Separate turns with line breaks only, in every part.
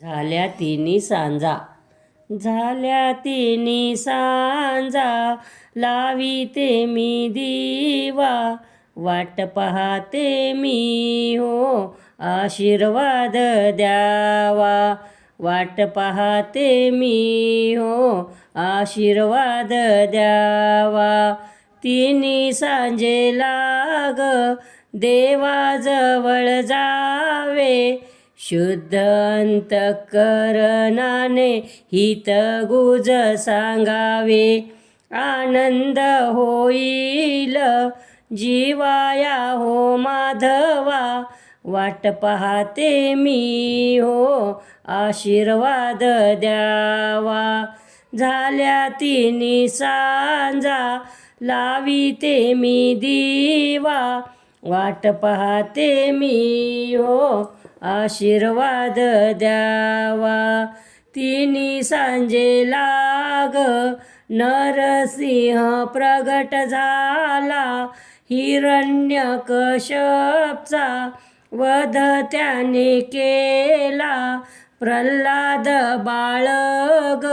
झाल्या तिन्ही सांजा, झाल्या तिन्ही सांजा, लाविते मी दिवा, वाट पाहते मी हो आशीर्वाद द्यावा, वाट पाहते मी हो आशीर्वाद द्यावा. तिन्ही सांजे लाग देवाजवळ जावे, शुद्ध अंतःकरणाने हित गुज सांगावे. आनंद होईल जीवाया हो माधवा, वाट पाहते मी हो आशीर्वाद द्यावा. झाल्या तिन्ही सांजा, लाविते मी दिवा, वाट पाहते मी हो आशीर्वाद द्यावा. तिन्ही सांजे लाग नरसिंह प्रगट झाला, हिरण्यकश्यपचा वध त्याने केला. प्रल्हाद बाळग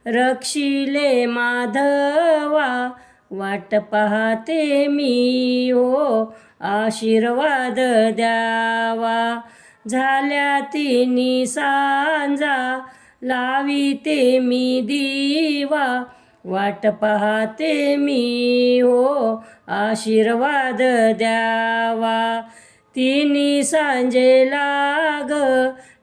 रक्षिले माधवा, वाट पाहते मी हो आशीर्वाद द्यावा. झाल्या तिन्ही सांजा, लाविते मी दिवा, वाट पाहते मी हो आशीर्वाद द्यावा. तिन्ही सांजे लाग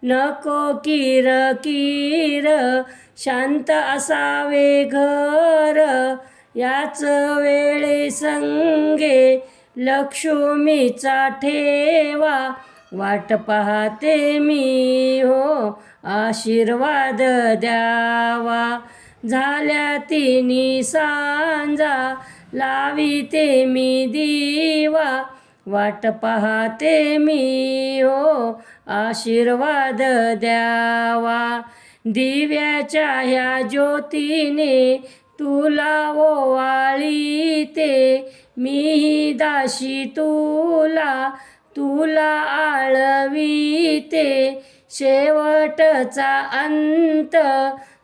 नको किर किर, शांत असावे घर, याच वेळे संगे लक्ष्मीचा ठेवा, वाट पाहते मी हो आशीर्वाद द्यावा. झाल्या तिन्ही सांजा, लाविते मी दिवा, वाट पाहते मी हो आशीर्वाद द्यावा. दिव्याच्या ह्या ज्योतीने तुला ओवाळीते, मीही दाशी तुला तुला आळवीते. शेवटचा अंत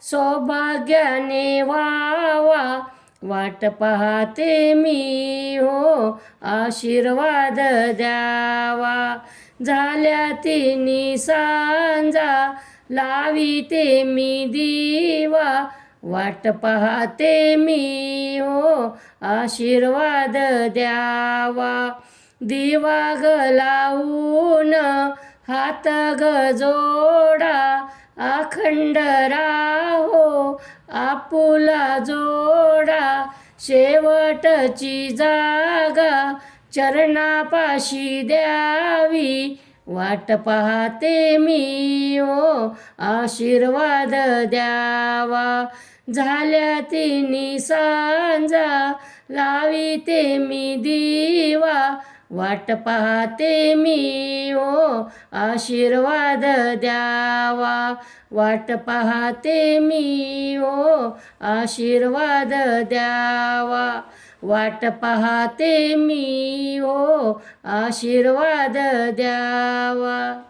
सौभाग्याने व्हावा, वाट पाहते मी हो आशीर्वाद द्यावा. झाल्या तिन्ही सांजा, लाविते मी दिवा, वाट पाहते मी हो आशीर्वाद द्यावा. दिवा लावून हात जोडा, अखंड राहो आपुला जोडा. शेवटची जागा चरणापाशी द्यावी, वाट पाहते मी हो आशीर्वाद द्यावा. झाल्या तिन्ही सांजा, लाविते मी दिवा, वाट पाहते मी हो आशीर्वाद द्यावा. वाट पाहते मी हो आशीर्वाद द्यावा. वाट पाहते मी हो आशीर्वाद द्यावा.